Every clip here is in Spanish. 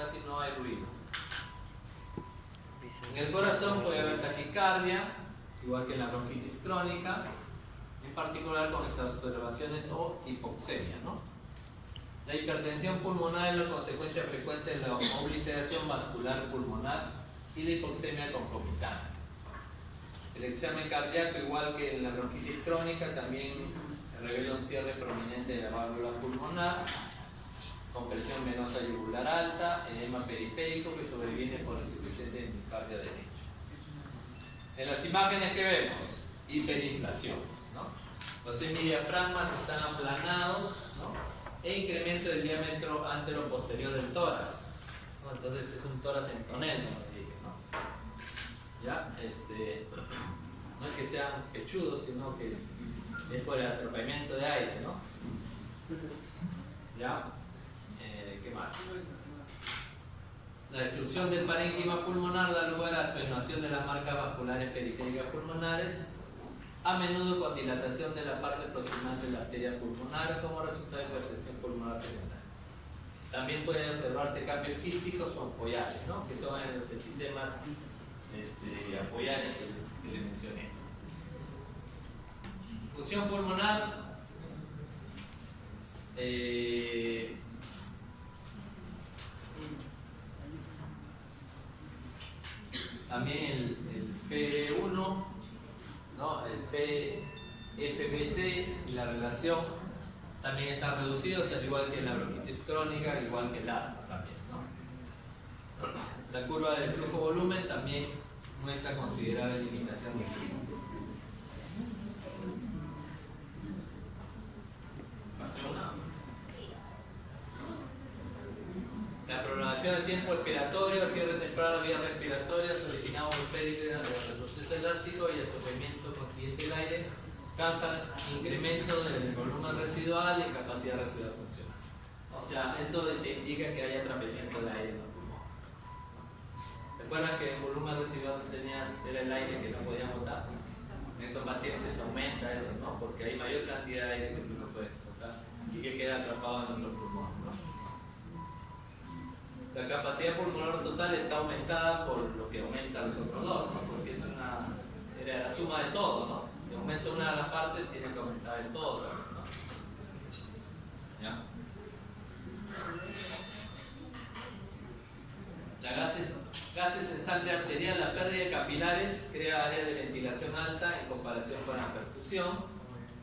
casi no hay ruido. En el corazón puede haber taquicardia, igual que en la bronquitis crónica, en particular con exacerbaciones o hipoxemia, ¿no? La hipertensión pulmonar es la consecuencia frecuente de la obliteración vascular pulmonar y la hipoxemia concomitante. El examen cardíaco, igual que en la bronquitis crónica, también revela un cierre prominente de la válvula pulmonar, con presión venosa yugular alta, edema periférico que sobreviene por insuficiencia de miocardio derecho. En las imágenes que vemos, hiperinflación, ¿no? Los semidiafragmas están aplanados, ¿no? E incremento del diámetro antero-posterior del tórax, ¿no? Entonces es un tórax en tonel, como dije, ¿no? ¿Ya? No es que sean pechudos, sino que es por el atropellamiento de aire, ¿no? ¿Ya? ¿Qué más? La destrucción del parénquima pulmonar da lugar a la atenuación de las marcas vasculares periféricas pulmonares, a menudo con dilatación de la parte proximal de la arteria pulmonar como resultado de hipertensión pulmonar secundaria. También pueden observarse cambios quísticos o ampollares, ¿no? Que son los efsisemas ampollares que les mencioné. Función pulmonar. También el PB1, ¿no? El FBC y la relación también están reducidos, al igual que en la bronquitis crónica, igual que el asma también, ¿no? La curva del flujo-volumen también muestra considerable limitación de flujo. La prolongación del tiempo expiratorio, cierre temprano de vías respiratorias originados por pérdida del retroceso elástico y el atropellamiento consiguiente del aire causan incremento del volumen residual y capacidad residual funcional. O sea, eso te indica que hay atrapamiento de aire en el pulmón. ¿Recuerdan que el volumen residual era el aire que no podíamos botar? En estos pacientes aumenta eso, ¿no? Porque hay mayor cantidad de aire que tú no puedes botar y que queda atrapado en nuestro pulmón, ¿no? La capacidad pulmonar total está aumentada por lo que aumenta los otros dos, ¿no? Porque era la suma de todo, ¿no? Si aumenta una de las partes, tiene que aumentar el todo, ¿no? ¿Ya? Gases en sangre arterial, la pérdida de capilares crea áreas de ventilación alta en comparación con la perfusión,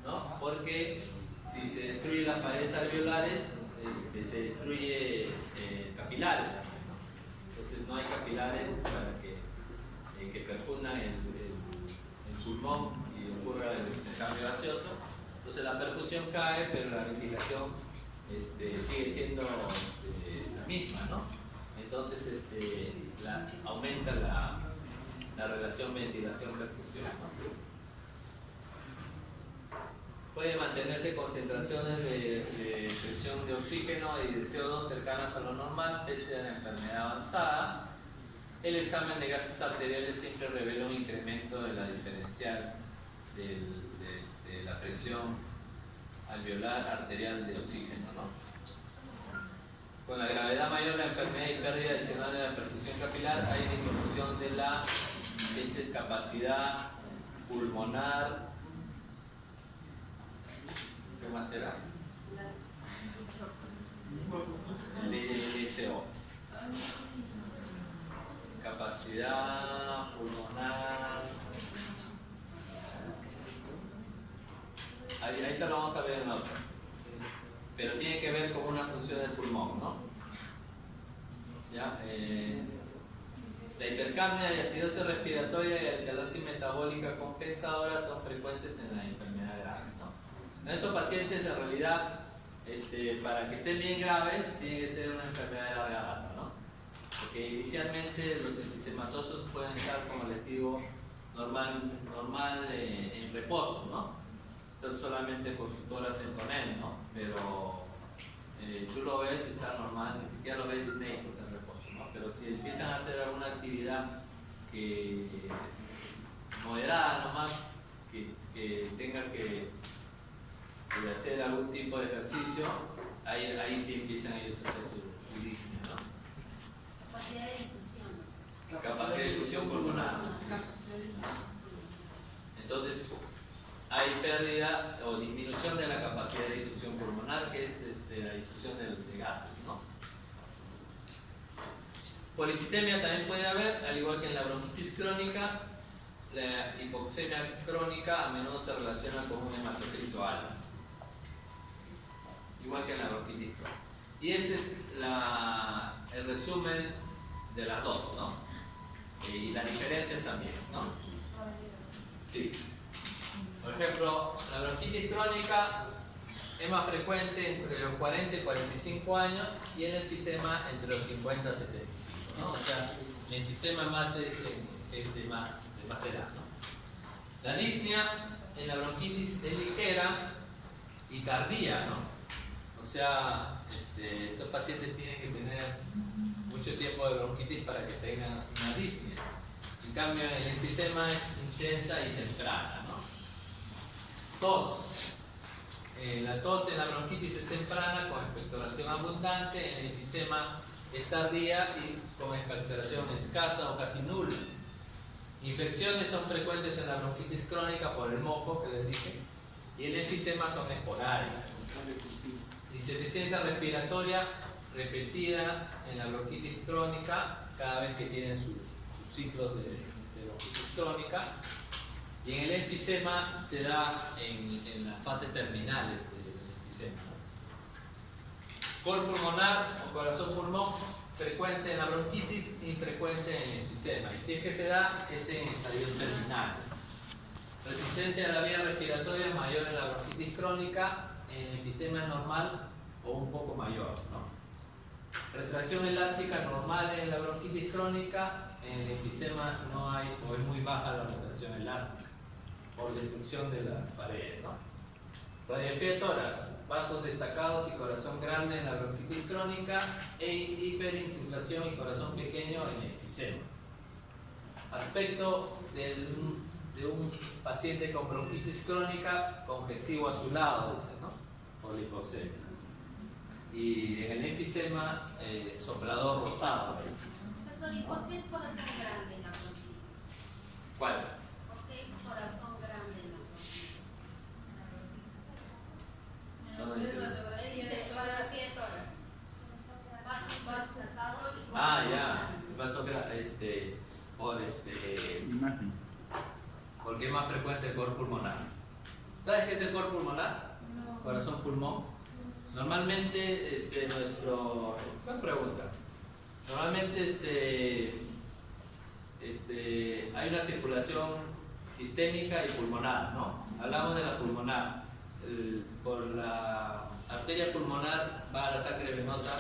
¿no? Porque si se destruyen las paredes alveolares, se destruye capilares también, ¿no? Entonces no hay capilares para que perfundan el pulmón y ocurra el cambio gaseoso. Entonces la perfusión cae, pero la ventilación sigue siendo la misma, ¿no? Entonces aumenta la relación ventilación-perfusión, ¿no? Puede mantenerse concentraciones de presión de oxígeno y de CO2 cercanas a lo normal pese a la enfermedad avanzada. El examen de gases arteriales siempre revela un incremento de la diferencial de la presión alveolar arterial de oxígeno, ¿no? Con la gravedad mayor de la enfermedad y pérdida adicional de la perfusión capilar, hay disminución de la capacidad pulmonar. ¿Qué más será? El LSO. Capacidad pulmonar. Ahí lo vamos a ver en otras. Pero tiene que ver con una función del pulmón, ¿no? ¿Ya? La hipercapnia y acidosis respiratoria y alcalosis metabólica compensadora son frecuentes en la enfermedad grave, ¿no? En estos pacientes, en realidad, para que estén bien graves, tiene que ser una enfermedad de larga data, ¿no? Porque inicialmente los enfisемatosos pueden estar como lectivo normal en reposo, ¿no? Son solamente por su tórax en tonel, ¿no? Pero tú lo ves, está normal, ni siquiera lo ves médicos en reposo, ¿no? Pero si empiezan a hacer alguna actividad moderada nomás, que tenga que hacer algún tipo de ejercicio, ahí sí empiezan ellos a hacer su disnea, ¿no? Policitemia también puede haber, al igual que en la bronquitis crónica. La hipoxemia crónica a menudo se relaciona con un hematocrito alto, igual que en la bronquitis crónica. Y este es el resumen de las dos, ¿no? Y las diferencias también, ¿no? Sí. Por ejemplo, la bronquitis crónica es más frecuente entre los 40 y 45 años y el enfisema entre los 50 y 75, ¿no? O sea, el enfisema más es de más edad, ¿no? La disnea en la bronquitis es ligera y tardía, ¿no? O sea, estos pacientes tienen que tener mucho tiempo de bronquitis para que tengan una disnea. En cambio, el enfisema es intensa y temprana, ¿no? Tos. La tos en la bronquitis es temprana con expectoración abundante, en el enfisema es tardía y con expectoración escasa o casi nula. Infecciones son frecuentes en la bronquitis crónica por el moco que les dije y el enfisema son esporádicas. Insuficiencia respiratoria repetida en la bronquitis crónica cada vez que tienen sus ciclos de bronquitis crónica, y en el enfisema se da en las fases terminales del enfisema. Cor pulmonar o corazón-pulmón frecuente en la bronquitis, infrecuente en el enfisema, y si es que se da es en estadios terminales. Resistencia a la vía respiratoria mayor en la bronquitis crónica, en el enfisema normal o un poco mayor, ¿no? Retracción elástica normal en la bronquitis crónica, en el enfisema no hay o es muy baja la retracción elástica por destrucción de las paredes, ¿no? Radiografía de tórax, vasos destacados y corazón grande en la bronquitis crónica e hiperinsuflación y corazón pequeño en el enfisema. Aspecto de un paciente con bronquitis crónica congestivo azulado, dice, ¿no? Por la hipoxemia. Y en el enfisema soplador rosado. Profesor, ¿y por qué el corazón grande en la bronquitis? ¿Cuál? ¿Por qué el corazón grande en la bronquitis? No, no dice. Dice radiografía de tórax. Vasos destacados y Ah, corazón ya. grande. Porque es más frecuente el cor pulmonar. ¿Sabes qué es el cor pulmonar? No. Corazón pulmón. Normalmente buena pregunta. Normalmente hay una circulación sistémica y pulmonar, ¿no? Hablamos de la pulmonar. Por la arteria pulmonar va la sangre venosa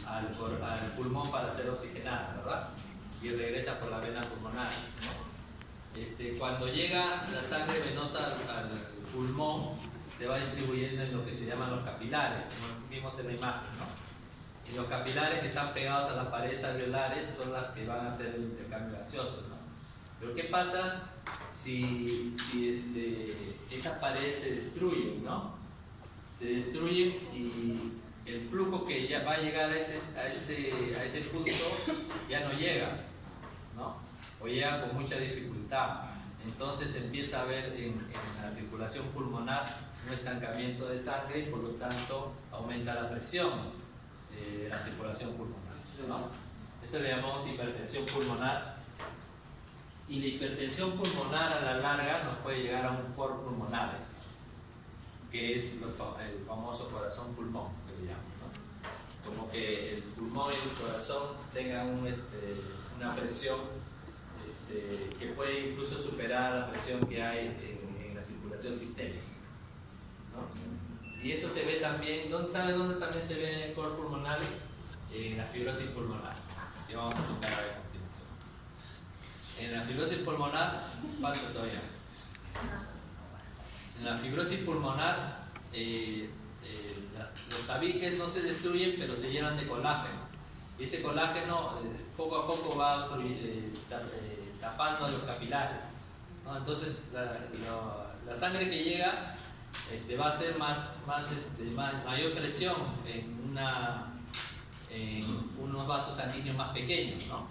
al pulmón para ser oxigenada, ¿verdad? Y regresa por la vena pulmonar, ¿no? Cuando llega la sangre venosa al pulmón, se va distribuyendo en lo que se llaman los capilares, como vimos en la imagen, ¿no? Y los capilares que están pegados a las paredes alveolares son las que van a hacer el intercambio gaseoso, ¿no? Pero ¿qué pasa si esas paredes se destruyen, ¿no? Se destruyen y el flujo que ya va a llegar a ese punto ya no llega, ¿no? O llega con mucha dificultad. Entonces empieza a haber en la circulación pulmonar un estancamiento de sangre y por lo tanto aumenta la presión de la circulación pulmonar, ¿no? Eso le llamamos hipertensión pulmonar. Y la hipertensión pulmonar a la larga nos puede llegar a un cor pulmonar, que es el famoso corazón-pulmón, que le llaman, ¿no? Como que el pulmón y el corazón tengan una presión que puede incluso superar la presión que hay en la circulación sistémica, ¿no? Y eso se ve también, ¿sabes dónde también se ve en el cor pulmonar? En la fibrosis pulmonar, que vamos a tocar a continuación. En la fibrosis pulmonar, falta todavía. En la fibrosis pulmonar, los tabiques no se destruyen, pero se llenan de colágeno. Y ese colágeno poco a poco va tapando los capilares, ¿no? Entonces la sangre que llega va a hacer mayor presión en unos vasos sanguíneos más pequeños, ¿no?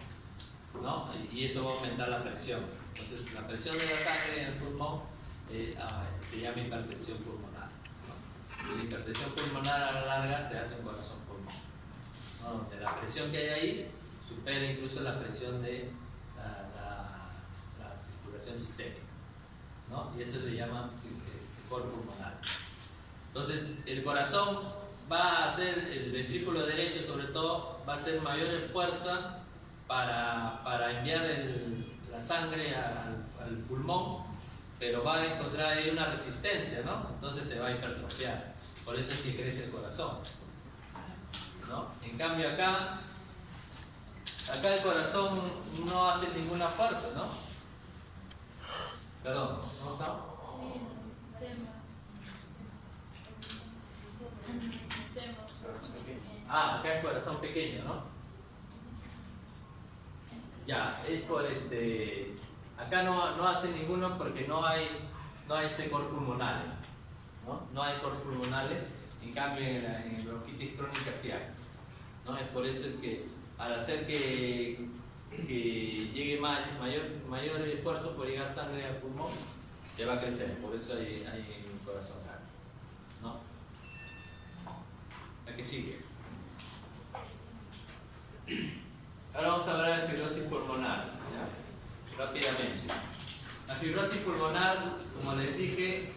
Y eso va a aumentar la presión. Entonces la presión de la sangre en el pulmón se llama hipertensión pulmonar, ¿no? Y la hipertensión pulmonar a la larga te hace un corazón pulmón, ¿no? Donde la presión que hay ahí supera incluso la presión de la circulación sistémica, ¿no? Y eso le llaman cor pulmonar. Entonces, el corazón va a hacer, el ventrículo derecho sobre todo, va a hacer mayor esfuerzo para enviar la sangre al pulmón, pero va a encontrar ahí una resistencia, ¿no? Entonces se va a hipertrofiar. Por eso es que crece el corazón, ¿no? En cambio acá el corazón no hace ninguna fuerza, ¿no? Perdón, ¿cómo está? Acá el corazón pequeño, ¿no? Ya, es por acá no hace ninguno porque no hay ese cor pulmonales, ¿no? No hay cor pulmonales, en cambio en bronquitis crónica sí hay, ¿no? Es por eso que al hacer que llegue mayor esfuerzo por llegar sangre al pulmón, ya va a crecer, por eso hay un corazón grande, ¿no? La que sigue. Ahora vamos a hablar de fibrosis pulmonar, ¿ya? Rápidamente. La fibrosis pulmonar, como les dije,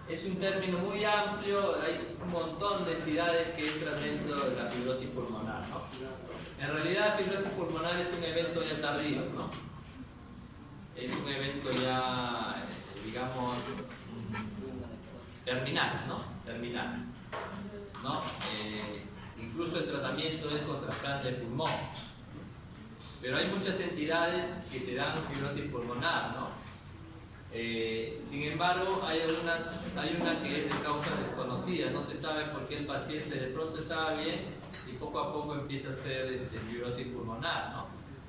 es un término muy amplio, hay un montón de entidades que entran dentro de la fibrosis pulmonar, ¿no? En realidad, la fibrosis pulmonar es un evento ya tardío, ¿no? Es un evento ya, digamos, terminal, ¿no? Terminal, ¿no? Incluso el tratamiento es con trasplante de pulmón. Pero hay muchas entidades que te dan fibrosis pulmonar, ¿no? Sin embargo, hay una que es de causa desconocida, no se sabe por qué el paciente de pronto estaba bien y poco a poco empieza a hacer fibrosis pulmonar, ¿no?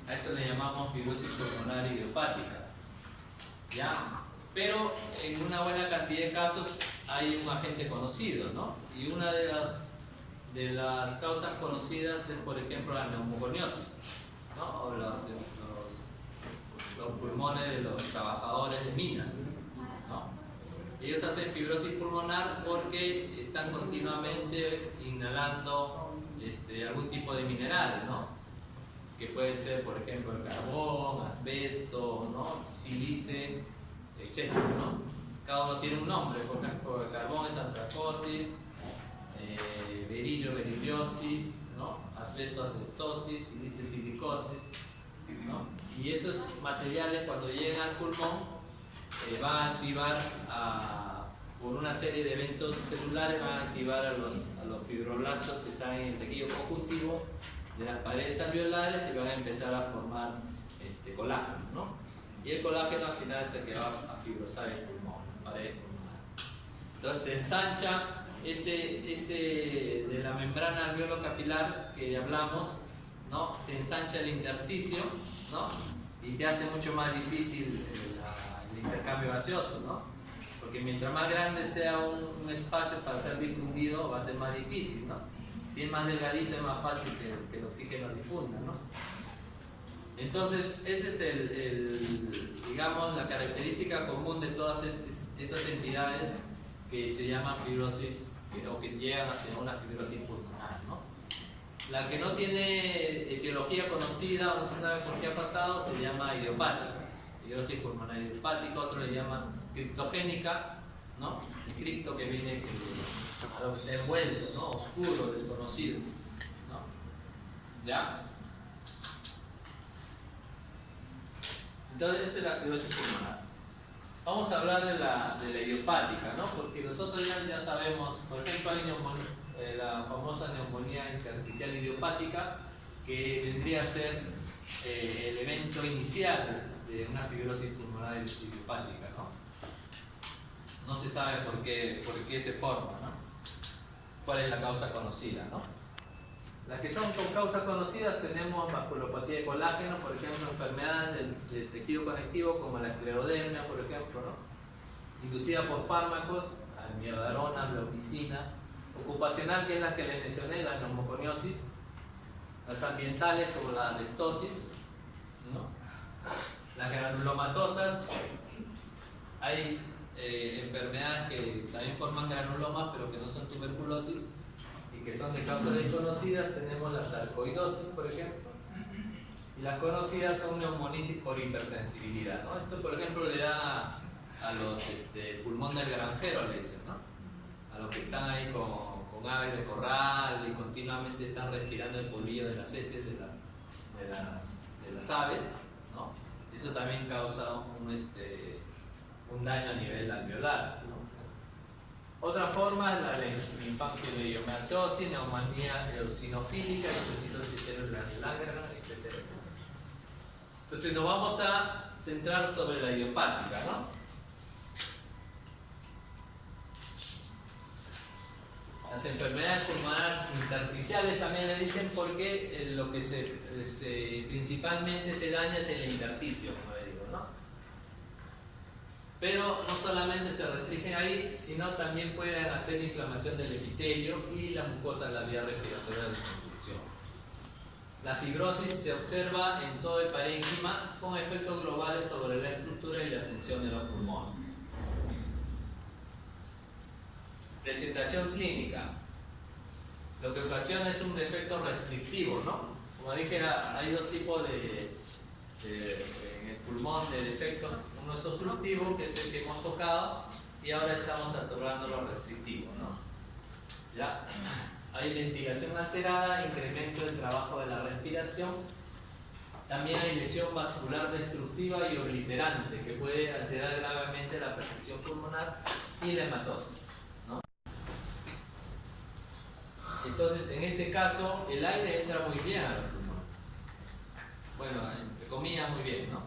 A eso le llamamos fibrosis pulmonar idiopática, ¿ya? Pero en una buena cantidad de casos hay un agente conocido, ¿no? Y una de las causas conocidas es, por ejemplo, la neumoconiosis, ¿no? O los pulmones de los trabajadores de minas, ¿no? Ellos hacen fibrosis pulmonar porque están continuamente inhalando algún tipo de mineral, ¿no? Que puede ser, por ejemplo, el carbón, asbesto, ¿no? Sílice, etc., ¿no? Cada uno tiene un nombre, por ejemplo, el carbón es antracosis, berilio, beriliosis, ¿no? Asbesto, asbestosis, sílice, silicosis, ¿no? Y esos materiales, cuando llegan al pulmón, van a activar por una serie de eventos celulares, van a activar a los fibroblastos que están en el tejido conjuntivo de las paredes alveolares y van a empezar a formar colágeno, ¿no? Y el colágeno al final es el que va a fibrosar el pulmón, la pared pulmonar. Entonces te ensancha ese de la membrana alveolo-capilar que hablamos, ¿no? Te ensancha el intersticio, ¿no? Y te hace mucho más difícil el intercambio gaseoso, ¿no? Porque mientras más grande sea un espacio para ser difundido, va a ser más difícil, ¿no? Si es más delgadito es más fácil que el oxígeno difunda, ¿no? Entonces, esa es digamos, la característica común de todas estas entidades que se llaman fibrosis o que llegan hacia una fibrosis pulmonar, ¿no? La que no tiene etiología conocida o no se sabe por qué ha pasado se llama idiopática, fibrosis pulmonar idiopática, otro le llaman criptogénica, ¿no? El cripto que viene envuelto, ¿no? Oscuro, desconocido, ¿no? ¿Ya? Entonces esa es la fibrosis pulmonar. Vamos a hablar de la idiopática, ¿no? Porque nosotros ya sabemos, por ejemplo, hay la famosa neumonía intersticial idiopática, que vendría a ser el evento inicial de una fibrosis pulmonar idiopática, ¿no? No se sabe por qué se forma, ¿no? ¿Cuál es la causa conocida, ¿no? Las que son con causas conocidas tenemos vasculopatía de colágeno, por ejemplo, enfermedades del tejido conectivo como la esclerodermia, por ejemplo, ¿no? Inducida por fármacos, amiodarona, bleomicina, ocupacional, que es la que les mencioné, la neumoconiosis, las ambientales como la asbestosis, ¿no? Las granulomatosas, hay enfermedades que también forman granulomas pero que no son tuberculosis y y que son de causas desconocidas, tenemos la sarcoidosis, por ejemplo, y las conocidas son neumonitis por hipersensibilidad, ¿no? Esto, por ejemplo, le da a los pulmón del granjero, le dicen, ¿no? A los que están ahí con aves de corral y continuamente están respirando el polvillo de las heces de las aves, ¿no? Eso también causa un daño a nivel alveolar, ¿no? Otra forma es la linfangioliomatosis, neumonía eosinofílica, leucocitosis celular Langerhans, etc. Entonces nos vamos a centrar sobre la idiopática, ¿no? Las enfermedades pulmonares intersticiales también le dicen porque lo que principalmente se daña es el intersticio, como le digo, ¿no? Pero no solamente se restringen ahí, sino también pueden hacer inflamación del epitelio y la mucosa de la vía respiratoria de construcción. La fibrosis se observa en todo el parénquima con efectos globales sobre la estructura y la función de los pulmones. Presentación clínica. Lo que ocasiona es un defecto restrictivo, ¿no? Como dije, hay dos tipos en el pulmón de defectos. Uno es obstructivo, que es el que hemos tocado, y ahora estamos atorando lo restrictivo, ¿no? ¿Ya? Hay ventilación alterada, incremento del trabajo de la respiración. También hay lesión vascular destructiva y obliterante, que puede alterar gravemente la perfusión pulmonar y la hematosis. Entonces, en este caso, el aire entra muy bien a los pulmones. Bueno, entre comillas, muy bien, ¿no?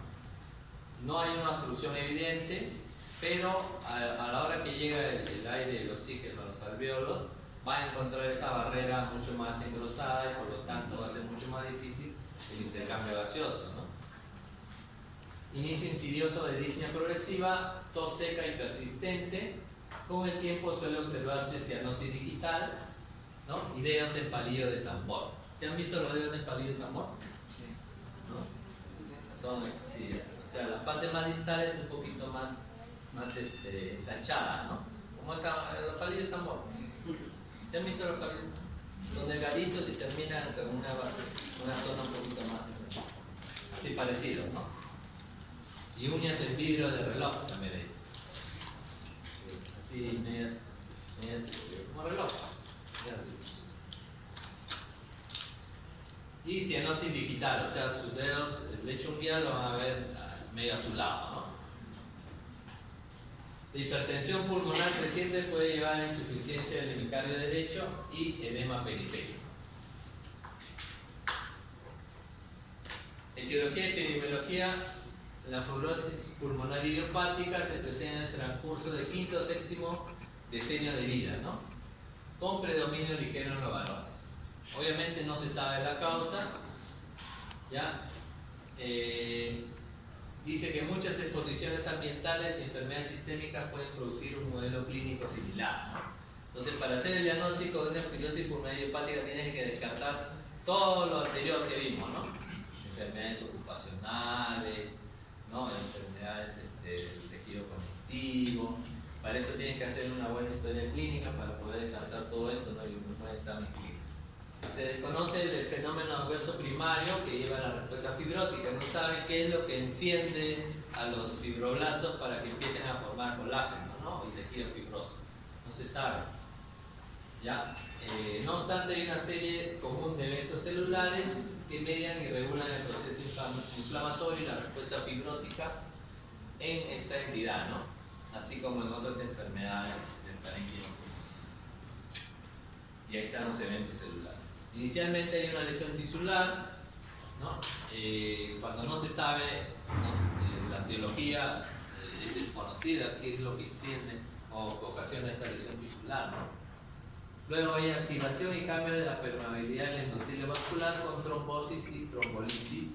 No hay una obstrucción evidente, pero a la hora que llega el aire, el oxígeno a los alvéolos, va a encontrar esa barrera mucho más engrosada y por lo tanto va a ser mucho más difícil el intercambio gaseoso, ¿no? Inicio insidioso de disnea progresiva, tos seca y persistente. Con el tiempo suele observarse cianosis digital, ¿no? Y dedos en palillo de tambor. ¿Se han visto los dedos en palillo de tambor? Sí. ¿No? Sí, o sea, la parte más distal es un poquito más ensanchada, ¿no? Como los palillos de tambor. ¿Se han visto los palillos? Son delgaditos y terminan con una zona un poquito más ensanchada. Así parecido, ¿no? Y uñas en vidrio de reloj también le dicen. Así, medias como reloj. Y cianosis digital, o sea, sus dedos, de hecho un día lo van a ver medio azulado, ¿no? La hipertensión pulmonar creciente puede llevar a insuficiencia del hemicardio derecho y edema periférico. Etiología y epidemiología. La fibrosis pulmonar idiopática se presenta en el transcurso del quinto o séptimo decenio de vida, ¿no? Con predominio ligero en los varones. Obviamente no se sabe la causa, ¿ya? Dice que muchas exposiciones ambientales y enfermedades sistémicas pueden producir un modelo clínico similar, ¿no? Entonces, para hacer el diagnóstico de una fibrosis pulmonar idiopática tienes que descartar todo lo anterior que vimos, ¿no? Enfermedades ocupacionales, ¿no? Enfermedades del tejido conectivo. Para eso tienes que hacer una buena historia clínica para poder descartar todo eso, ¿no? Y un buen examen clínico. Se desconoce el fenómeno adverso primario que lleva a la respuesta fibrótica. No sabe qué es lo que enciende a los fibroblastos para que empiecen a formar colágeno, ¿no? Y tejido fibroso. No se sabe. ¿Ya? No obstante, hay una serie común de eventos celulares que median y regulan el proceso inflamatorio y la respuesta fibrótica en esta entidad, ¿no? Así como en otras enfermedades del parénquima. Y ahí están los eventos celulares. Inicialmente hay una lesión tisular, ¿no? Cuando no se sabe, ¿no? La etiología es desconocida, qué es lo que enciende o ocasiona esta lesión tisular, ¿no? Luego hay activación y cambio de la permeabilidad del endotelio vascular con trombosis y trombolisis,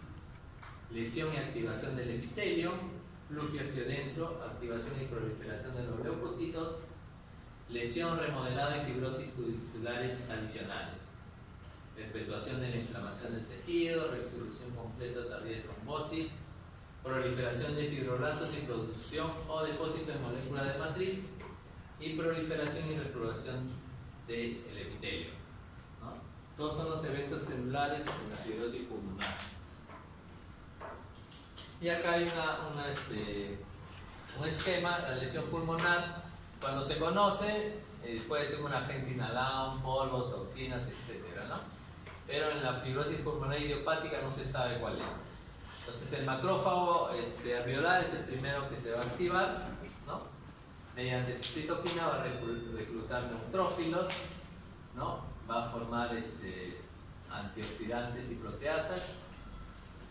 lesión y activación del epitelio, flujo hacia adentro, activación y proliferación de los leucocitos, lesión, remodelado y fibrosis tisulares adicionales, perpetuación de la inflamación del tejido, resolución completa tardía de trombosis, proliferación de fibroblastos y producción o depósito de moléculas de matriz, y proliferación y reproducción del epitelio. Todos son los eventos celulares en la fibrosis pulmonar. Y acá hay un esquema. La lesión pulmonar, cuando se conoce, puede ser un agente inhalado, un polvo, toxinas, etc., ¿no? Pero en la fibrosis pulmonar idiopática no se sabe cuál es. Entonces el macrófago alveolar es el primero que se va a activar, ¿no? Mediante su citokina va a reclutar neutrófilos, ¿no? Va a formar antioxidantes y proteasas,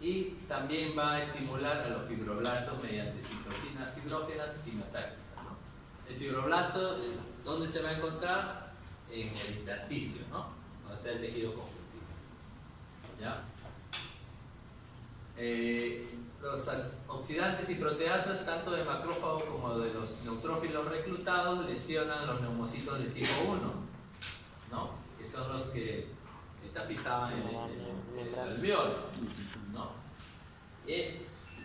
y también va a estimular a los fibroblastos mediante citocinas fibrógenas y quimiotácticas, ¿no? El fibroblasto, ¿dónde se va a encontrar? En el intersticio, ¿no? Donde está el tejido conjuntivo. ¿Ya? Los oxidantes y proteasas, tanto de macrófago como de los neutrófilos reclutados, lesionan los neumocitos de tipo 1, ¿no? Que son los que tapizaban el alveolo, ¿no?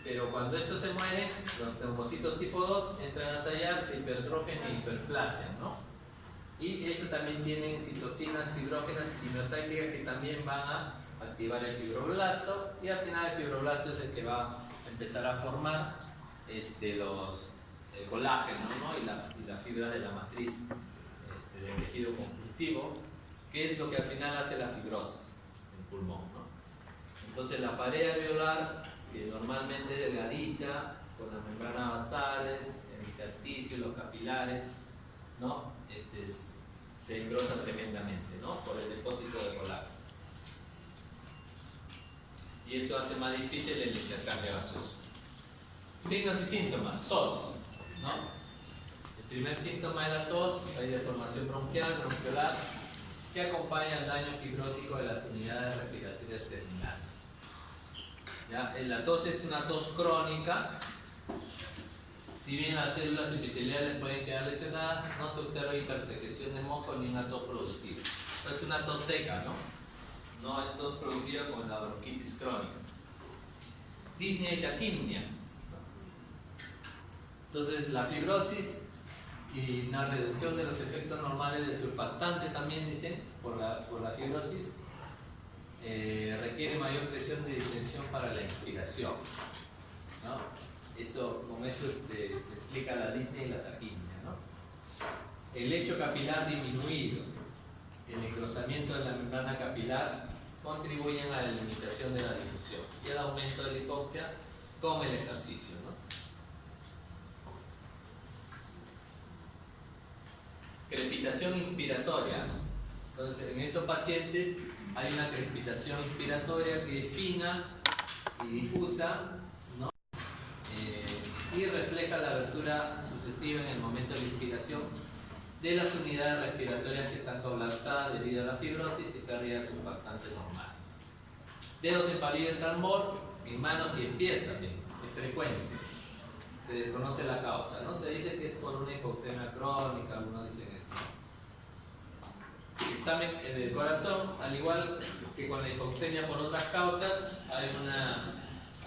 Pero cuando estos se mueren, los neumocitos tipo 2 entran a tallar, se hipertrofian e hiperplasian, ¿no? Y estos también tienen citocinas fibrógenas y quimiotácticas que también van a activar el fibroblasto, y al final el fibroblasto es el que va a empezar a formar el colágeno, ¿no? y la fibra de la matriz del tejido conjuntivo, que es lo que al final hace la fibrosis del pulmón, ¿no? Entonces la pared alveolar, que normalmente es delgadita, con las membranas basales, el intersticio, los capilares, ¿no? Se engrosa tremendamente, ¿no? Por el depósito de colágeno. Y eso hace más difícil el intercambio gaseoso. Signos y síntomas: tos, ¿no? El primer síntoma es la tos, hay deformación bronquiolar, que acompaña al daño fibrótico de las unidades respiratorias terminales. ¿Ya? La tos es una tos crónica. Si bien las células epiteliales pueden quedar lesionadas, no se observa hipersecreción de moco ni una tos productiva. Es una tos seca, ¿no? No es tos productiva como la bronquitis crónica. Disnea y taquipnea. Entonces la fibrosis y una reducción de los efectos normales del surfactante también, dicen, por la fibrosis, requiere mayor presión de distensión para la inspiración, ¿no? Con eso se explica la disnea y la taquipnea, ¿no? El lecho capilar disminuido, el engrosamiento de la membrana capilar contribuyen a la limitación de la difusión y al aumento de la hipoxia con el ejercicio, ¿no? Crepitación inspiratoria. Entonces, en estos pacientes hay una crepitación inspiratoria que es fina y difusa, ¿no? Y refleja la abertura sucesiva en el momento de la inspiración de las unidades respiratorias que están colapsadas debido a la fibrosis y pérdida de surfactante normal. Dedos en palillo de tambor, en manos y en pies también, es frecuente. Se desconoce la causa, ¿no? Se dice que es por una hipoxemia crónica, algunos dicen esto. Examen del corazón, al igual que con la hipoxemia por otras causas, hay una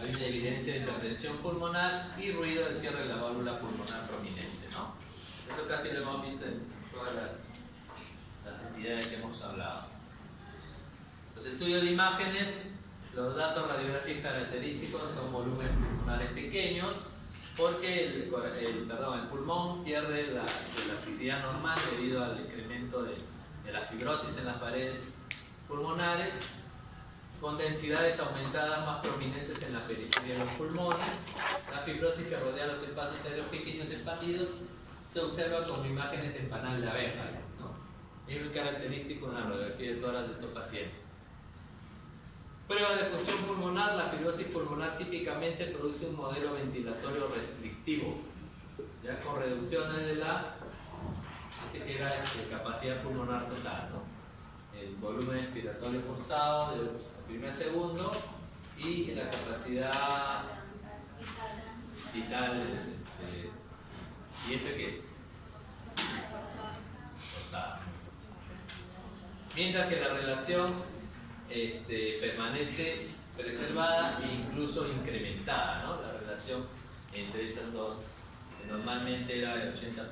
evidencia de hipertensión pulmonar y ruido del cierre de la válvula pulmonar prominente, ¿no? Esto casi lo hemos visto en todas las entidades que hemos hablado. Los estudios de imágenes, los datos radiográficos característicos son volúmenes pulmonares pequeños, porque el pulmón pierde la elasticidad normal debido al incremento de la fibrosis en las paredes pulmonares, con densidades aumentadas más prominentes en la periferia de los pulmones. La fibrosis que rodea los espacios aéreos pequeños expandidos se observa con imágenes en panal de abeja, ¿no? Es muy característico en la radiografía de todas de estos pacientes. Prueba de función pulmonar. La fibrosis pulmonar típicamente produce un modelo ventilatorio restrictivo, ya con reducciones de la capacidad pulmonar total, ¿no? El volumen expiratorio forzado del primer segundo y la capacidad vital. ¿Y esto qué es? Forzada. Mientras que la relación permanece preservada e incluso incrementada, ¿no? La relación entre esas dos, que normalmente era del 80%.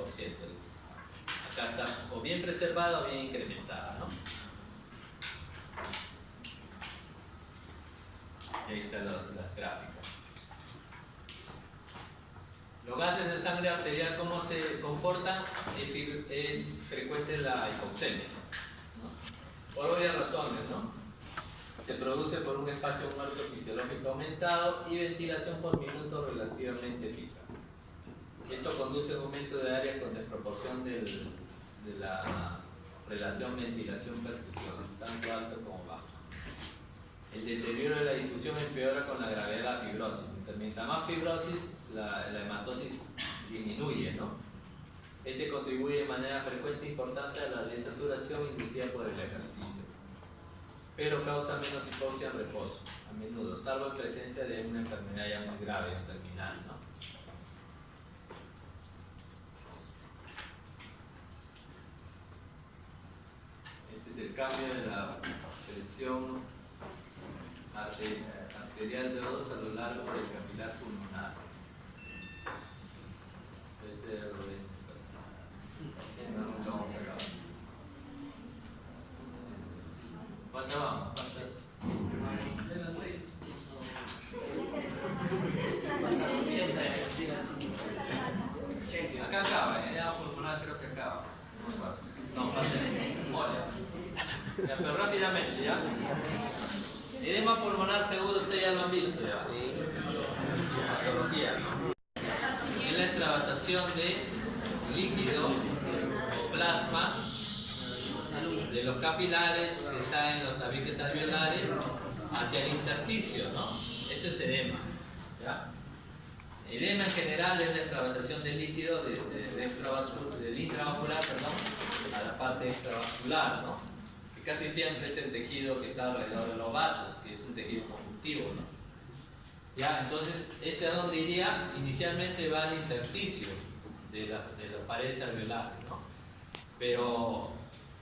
Acá está o bien preservada o bien incrementada, ¿no? Ahí están las gráficas. Los gases de sangre arterial, ¿cómo se comportan? Es frecuente la hipoxemia, ¿no? Por obvias razones, ¿no? Se produce por un espacio muerto fisiológico aumentado y ventilación por minuto relativamente fija. Esto conduce a un aumento de área con desproporción de la relación ventilación-perfusión, tanto alto como bajo. El deterioro de la difusión empeora con la gravedad de la fibrosis. Mientras más fibrosis, la hematosis disminuye, ¿no? Este contribuye de manera frecuente e importante a la desaturación inducida por el ejercicio, pero causa menos hipoxia en reposo, a menudo, salvo en presencia de una enfermedad ya muy grave o terminal, ¿no? Este es el cambio de la presión arterial de O2 a lo largo del capilar pulmonar. ¿Cuánto vamos? ¿Cuántas? 6. Acá acaba, edema pulmonar creo que acaba. No, falta. Ya, pero rápidamente, ¿ya? Edema pulmonar seguro ustedes ya lo han visto, ¿ya? Sí. Patología. Es la extravasación de líquido o plasma de los capilares que están en los tabiques alveolares hacia el intersticio, ¿no? Eso es edema, ¿ya? Edema en general es la extravasación del líquido del intravascular, a la parte extravascular, ¿no? Que casi siempre es el tejido que está alrededor de los vasos, que es un tejido conjuntivo, ¿no? ¿Ya? Entonces, ¿a dónde iría? Inicialmente va al intersticio de las paredes alveolares, ¿no? Pero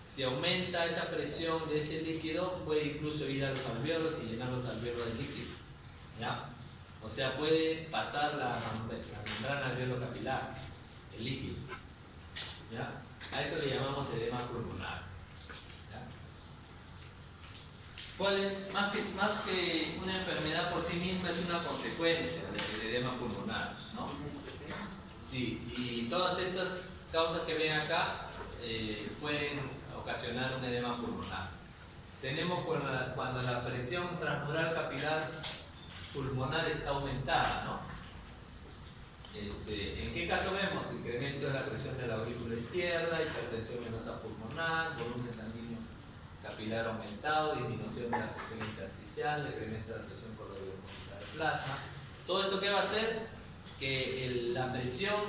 si aumenta esa presión de ese líquido, puede incluso ir a los alvéolos y llenar los alvéolos de líquido, ¿ya? O sea, puede pasar la membrana alveolo-capilar, el líquido, ¿ya? A eso le llamamos edema pulmonar, ¿ya? Más que una enfermedad por sí misma, es una consecuencia del edema pulmonar, ¿no? Sí, y todas estas causas que ven acá pueden ocasionar un edema pulmonar. Tenemos cuando la presión transmural capilar pulmonar está aumentada, ¿no? ¿En qué caso vemos? Incremento de la presión de la aurícula izquierda, hipertensión venosa pulmonar, volumen sanguíneo capilar aumentado, disminución de la presión intersticial, incremento de la presión coronaria del plasma. ¿Todo esto qué va a hacer? Que la presión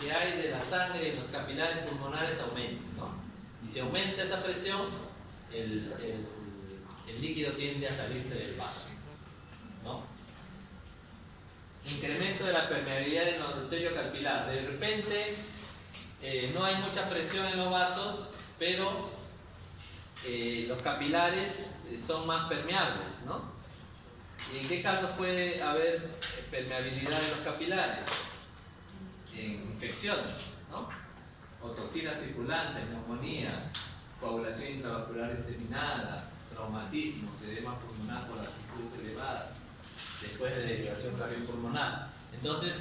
que hay de la sangre en los capilares pulmonares aumente, ¿no? Y si aumenta esa presión, el líquido tiende a salirse del vaso, ¿no? Incremento de la permeabilidad del endotelio capilar. De repente no hay mucha presión en los vasos, pero los capilares son más permeables, ¿no? ¿Y en qué casos puede haber permeabilidad de los capilares? En infecciones, ¿no? O toxinas circulantes, neumonías, coagulación intravascular exterminada, traumatismos, edema pulmonar por altitud elevada, después de derivación cardiopulmonar. Entonces,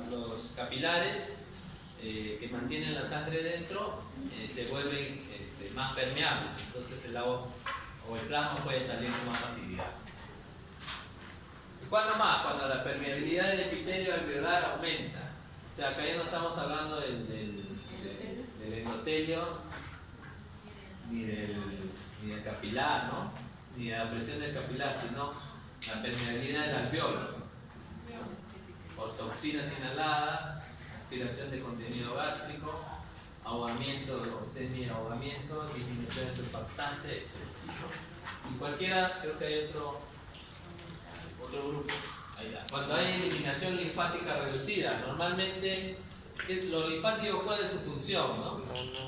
los capilares que mantienen la sangre dentro se vuelven más permeables, entonces el agua o el plasma puede salir con más facilidad. ¿Y cuándo más? Cuando la permeabilidad del epitelio alveolar aumenta. O sea, acá ya no estamos hablando del endotelio ni del capilar, ¿no? Ni de la presión del capilar, sino la permeabilidad del alveolo, por toxinas inhaladas, aspiración de contenido gástrico, ahogamiento o semi-ahogamiento, disminución surfactante, etc. Y cualquiera, creo que hay otro grupo. Ahí está. Cuando hay eliminación linfática reducida, normalmente, los linfáticos, ¿cuál es su función, no?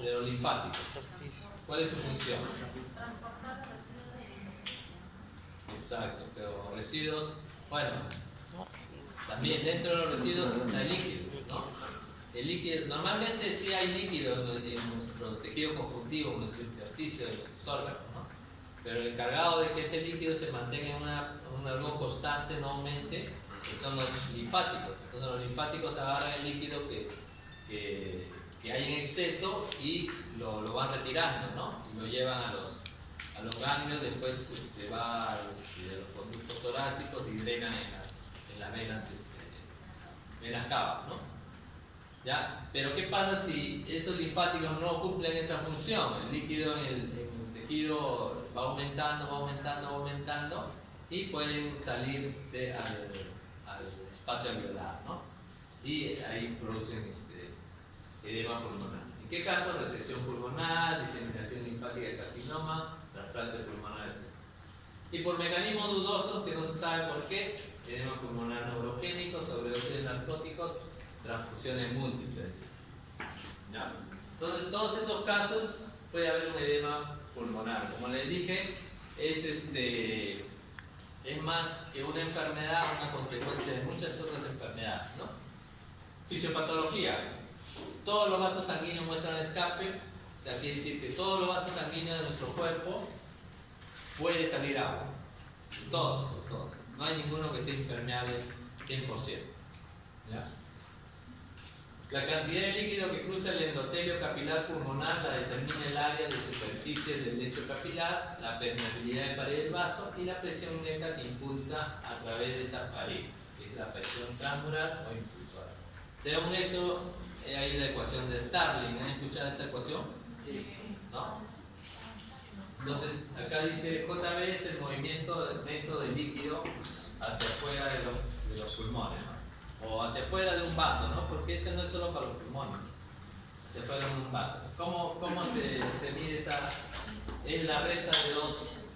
De los linfáticos. ¿Cuál es su función? Exacto, pero residuos, bueno, también dentro de los residuos está el líquido, ¿no? El líquido, normalmente sí hay líquido en nuestro tejido conjuntivo, en nuestro intersticio de nuestros órganos, ¿no? pero el encargado de que ese líquido se mantenga en algo constante, no aumente, que son los linfáticos. Entonces los linfáticos agarran el líquido que hay en exceso y lo van retirando, ¿no? Y lo llevan a los ganglios, después va de los conductos torácicos y drenan en las venas cavas, ¿no? ¿Ya? Pero ¿qué pasa si esos linfáticos no cumplen esa función? El líquido en el tejido va aumentando y pueden salirse al espacio alveolar, ¿no? Y ahí producen edema pulmonar. ¿En qué caso? Resección pulmonar, diseminación linfática de carcinoma, trasplante pulmonar, etc. Y por mecanismos dudosos, que no se sabe por qué, edema pulmonar neurogénico, sobredosis de narcóticos, transfusiones múltiples. ¿Ya? Entonces, en todos esos casos puede haber un edema pulmonar. Como les dije, es más que una enfermedad, una consecuencia de muchas otras enfermedades, ¿no? Fisiopatología. Todos los vasos sanguíneos muestran escape, o sea, quiere decir que todos los vasos sanguíneos de nuestro cuerpo puede salir agua. Todos. No hay ninguno que sea impermeable 100%. ¿Ya? La cantidad de líquido que cruza el endotelio capilar pulmonar la determina el área de superficie del lecho capilar, la permeabilidad de pared del vaso y la presión neta que impulsa a través de esa pared, que es la presión transmural o impulsora. Según eso, hay la ecuación de Starling. ¿Han escuchado esta ecuación? Sí. ¿No? Entonces, acá dice JB es el movimiento neto de líquido hacia afuera de los pulmones, ¿no? O hacia afuera de un vaso, ¿no? Porque este no es solo para los pulmones, hacia afuera de un vaso. ¿Cómo se mide esa? Es la resta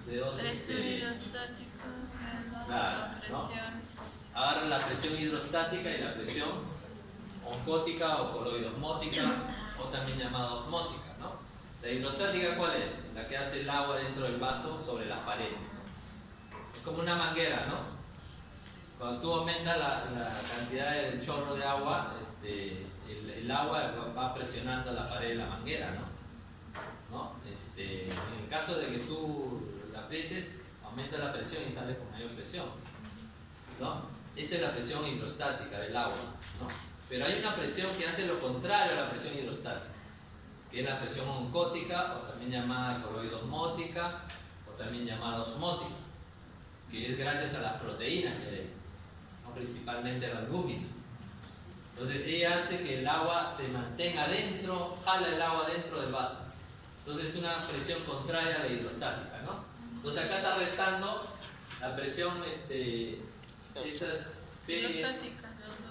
de dos Presión hidrostática, claro, ¿no? Agarran la presión hidrostática y la presión oncótica o coloidosmótica, o también llamada osmótica, ¿no? La hidrostática, ¿cuál es? La que hace el agua dentro del vaso sobre las paredes, ¿no? Es como una manguera, ¿no? Cuando tú aumentas la cantidad del chorro de agua, el agua va presionando la pared de la manguera, ¿no? En el caso de que tú la aprietes, aumenta la presión y sale con mayor presión, ¿no? Esa es la presión hidrostática del agua, ¿no? Pero hay una presión que hace lo contrario a la presión hidrostática, que es la presión oncótica, o también llamada coloidosmótica, o también llamada osmótica, que es gracias a las proteínas que hay, ¿no? Principalmente la albúmina. Entonces ella hace que el agua se mantenga dentro, jala el agua dentro del vaso. Entonces es una presión contraria a la hidrostática, ¿no? Entonces acá está restando la presión, esta es P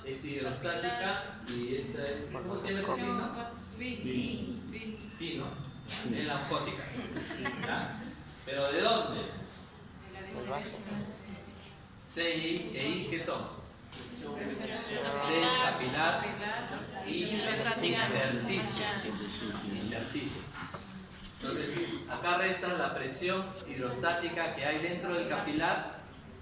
es hidrostática y esta es, ¿cómo se llama el signo? Pi, ¿no? Es la oncótica, ¿ya? ¿Pero de dónde? El vaso. C e I, ¿qué son? C es capilar y intersticio. Entonces, acá resta la presión hidrostática que hay dentro del capilar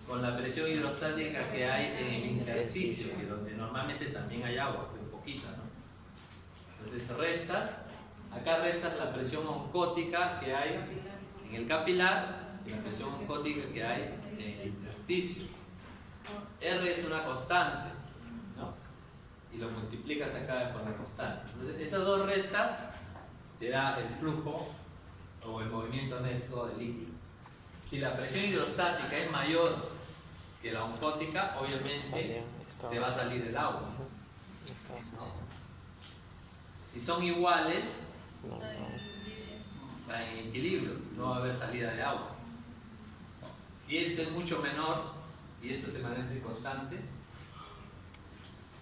con la presión hidrostática que hay en el intersticio, que donde normalmente también hay agua, un poquito, ¿no? Entonces acá restas la presión oncótica que hay en el capilar y la presión oncótica que hay en el intersticio. R es una constante, ¿no? Y lo multiplicas acá por la constante. Entonces, esas dos restas te da el flujo o el movimiento neto del líquido. Si la presión hidrostática es mayor que la oncótica, obviamente se va a salir el agua, ¿no? Si son iguales, están en equilibrio, no va a haber salida de agua. Si esto es mucho menor y esto se mantiene constante,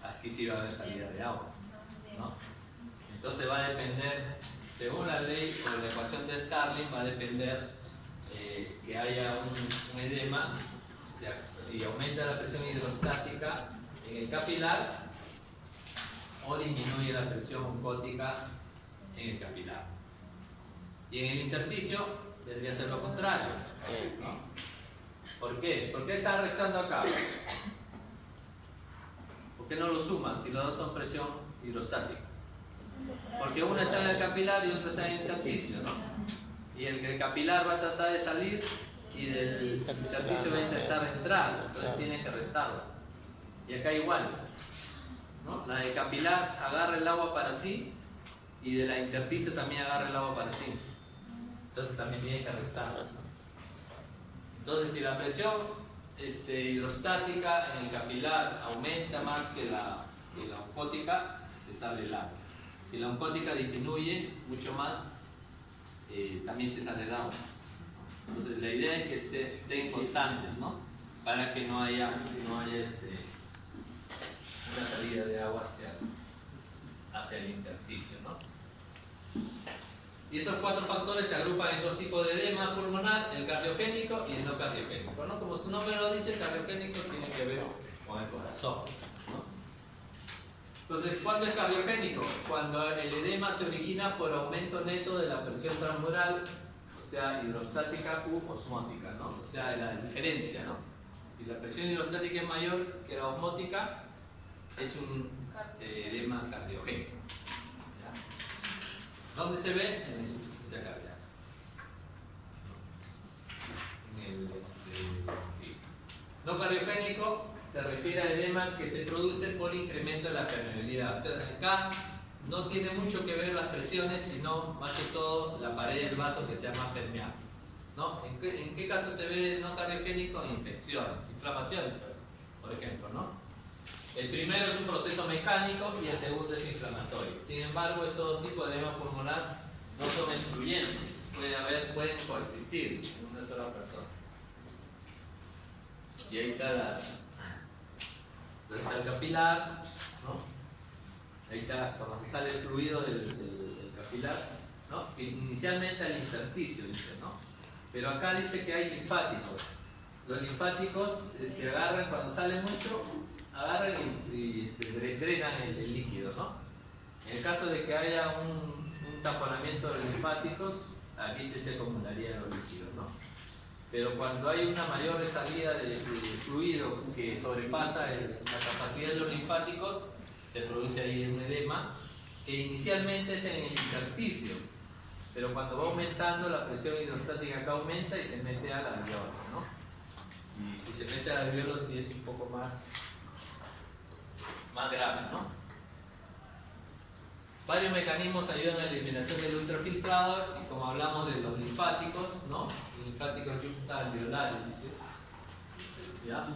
aquí sí va a haber salida de agua, ¿no? Entonces va a depender, según la ley o la ecuación de Starling, va a depender que haya un edema, si aumenta la presión hidrostática en el capilar o disminuye la presión oncótica en el capilar. Y en el intersticio debería ser lo contrario, ¿no? ¿Por qué? ¿Por qué está restando acá? ¿Por qué no lo suman si los dos son presión hidrostática? Porque uno está en el capilar y otro está en el intersticio, ¿no? y el capilar va a tratar de salir y del intersticio va a intentar entrar, entonces tienes que restarla. Y acá igual, ¿no? La del capilar agarra el agua para sí y de la intersticio también agarra el agua para sí. Entonces también tienes que restarla. Entonces si la presión hidrostática en el capilar aumenta más que la osmótica, se sale el agua. Si la osmótica disminuye mucho más, también se sale el agua. Entonces la idea es que estén constantes, ¿no? Para que no haya una salida de agua hacia el intersticio, ¿no? Y esos 4 factores se agrupan en 2 tipos de edema pulmonar, el cardiogénico y el no cardiogénico, ¿no? Como su nombre lo dice, el cardiogénico tiene que ver con el corazón, ¿no? Entonces, ¿cuándo es cardiogénico? Cuando el edema se origina por aumento neto de la presión transmural, o sea, hidrostática u osmótica, ¿no? O sea, la diferencia, ¿no? Si la presión hidrostática es mayor que la osmótica, es un edema cardiogénico. ¿Dónde se ve? En la insuficiencia cardíaca. Sí. No cardiogénico se refiere a edema que se produce por incremento de la permeabilidad. O sea, acá no tiene mucho que ver las presiones, sino más que todo la pared del vaso que sea más permeable, ¿no? ¿En qué caso se ve no cardiogénico? Infecciones, inflamaciones, por ejemplo, ¿no? El primero es un proceso mecánico y el segundo es inflamatorio. Sin embargo, todo tipo de edema pulmonar no son excluyentes, pueden coexistir en una sola persona. Y ahí está el capilar, ¿no? Ahí está cuando se sale el fluido del capilar, ¿no? Que inicialmente el intersticio, dice, ¿no? Pero acá dice que hay linfáticos. Los linfáticos agarran cuando sale mucho, agarran y drenan el líquido, ¿no? En el caso de que haya un taponamiento de los linfáticos, aquí se acumularían los líquidos, ¿no? Pero cuando hay una mayor salida de fluido que sobrepasa la capacidad de los linfáticos, se produce ahí un edema que inicialmente es en el intersticio, pero cuando va aumentando la presión hidrostática acá aumenta y se mete al alveolo, ¿no? Y si se mete al alveolo sí es un poco más grave, ¿no? Varios mecanismos ayudan a la eliminación del ultrafiltrado y como hablamos de los linfáticos, ¿no? Linfáticos yuxta-alveolares, dice. ¿Ya?